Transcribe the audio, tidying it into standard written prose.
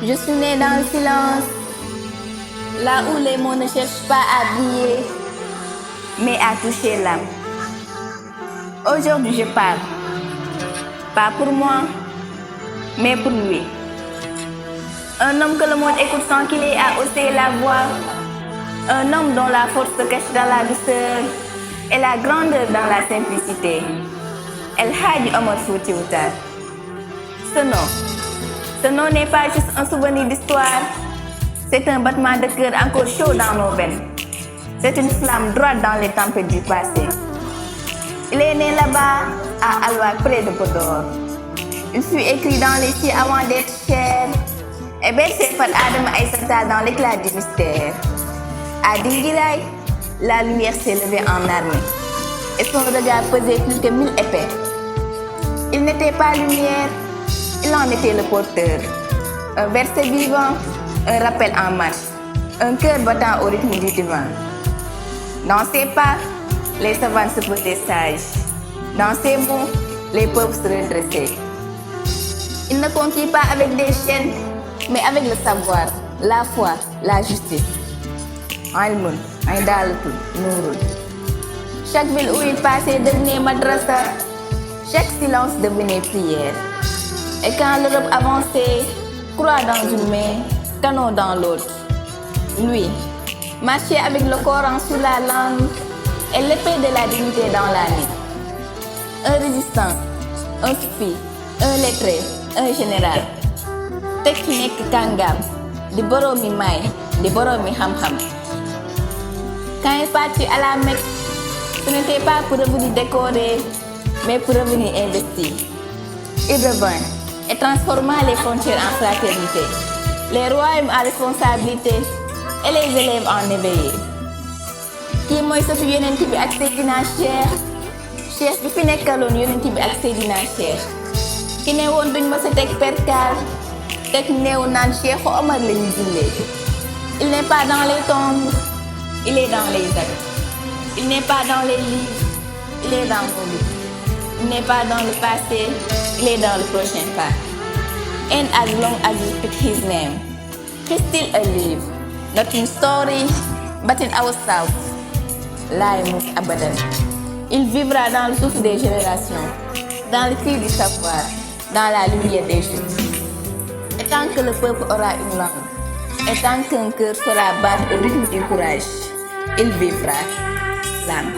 Je suis né dans le silence, là où les mots ne cherchent pas à briller, mais à toucher l'âme. Aujourd'hui, je parle, pas pour moi, mais pour lui. Un homme que le monde écoute sans qu'il ait à hausser la voix. Un homme dont la force se cache dans la douceur et la grandeur dans la simplicité. El Hadji Omar Foutiyou Tall. Ce nom n'est pas juste un souvenir d'histoire, c'est un battement de cœur encore chaud dans nos veines. C'est une flamme droite dans les tempêtes du passé. Il est né là-bas, à Alwar, près de Podor. Il fut écrit dans les cieux avant d'être cher et bercé par Adama Aïssata dans l'éclat du mystère. À Dinguiraye, la lumière s'est levée en armée et son regard pesait plus que 1000 épées. Il n'était pas lumière, il en était le porteur. Un verset vivant, un rappel en marche, un cœur battant au rythme du divin. Dans ses pas, les savants se posaient sages. Dans ses mots, les peuples se redressaient. Il ne conquit pas avec des chaînes, mais avec le savoir, la foi, la justice. Ilmun, Aïdalatul, Nourul. Chaque ville où il passait devenait madrasa, chaque silence devenait prière. Et quand l'Europe avançait, croix dans une main, canon dans l'autre. Lui, marchait avec le Coran sur la langue et l'épée de la dignité dans la nuit. Un résistant, un soufi, un lettré, un général. Tekki nekk kàngam, di boromi may, di boromi xam-xam. Quand il partit à la Mecque, ce n'était pas pour revenir décorer, mais pour revenir investir. Il revint et transforma les frontières en fraternité, les royaumes en responsabilité et les élèves en éveillés. Kii mooy sëtu Yonent bi ak Seydina Cheikh bi fi nekkaloon Yonent bi ak Seydina Cheikh. Ki ne woon duñ ma sa teg perkaal, teg néew naan Cheikh Omar la ñu jullee. Il n'est pas dans les tombes, il est dans les actes. Il n'est pas dans les livres, il est dans nos vies. Il n'est pas dans le passé, il est dans le prochain pas. And as long as you speak his name, he's still alive. Not in story, but in ourselves. La yamut abadan. Il vivra dans le souffle des générations, dans le cri du savoir, dans la lumière des justes. Et tant que le peuple aura une langue, et tant qu'un cœur sera battre au rythme du courage, il vivra l'âme.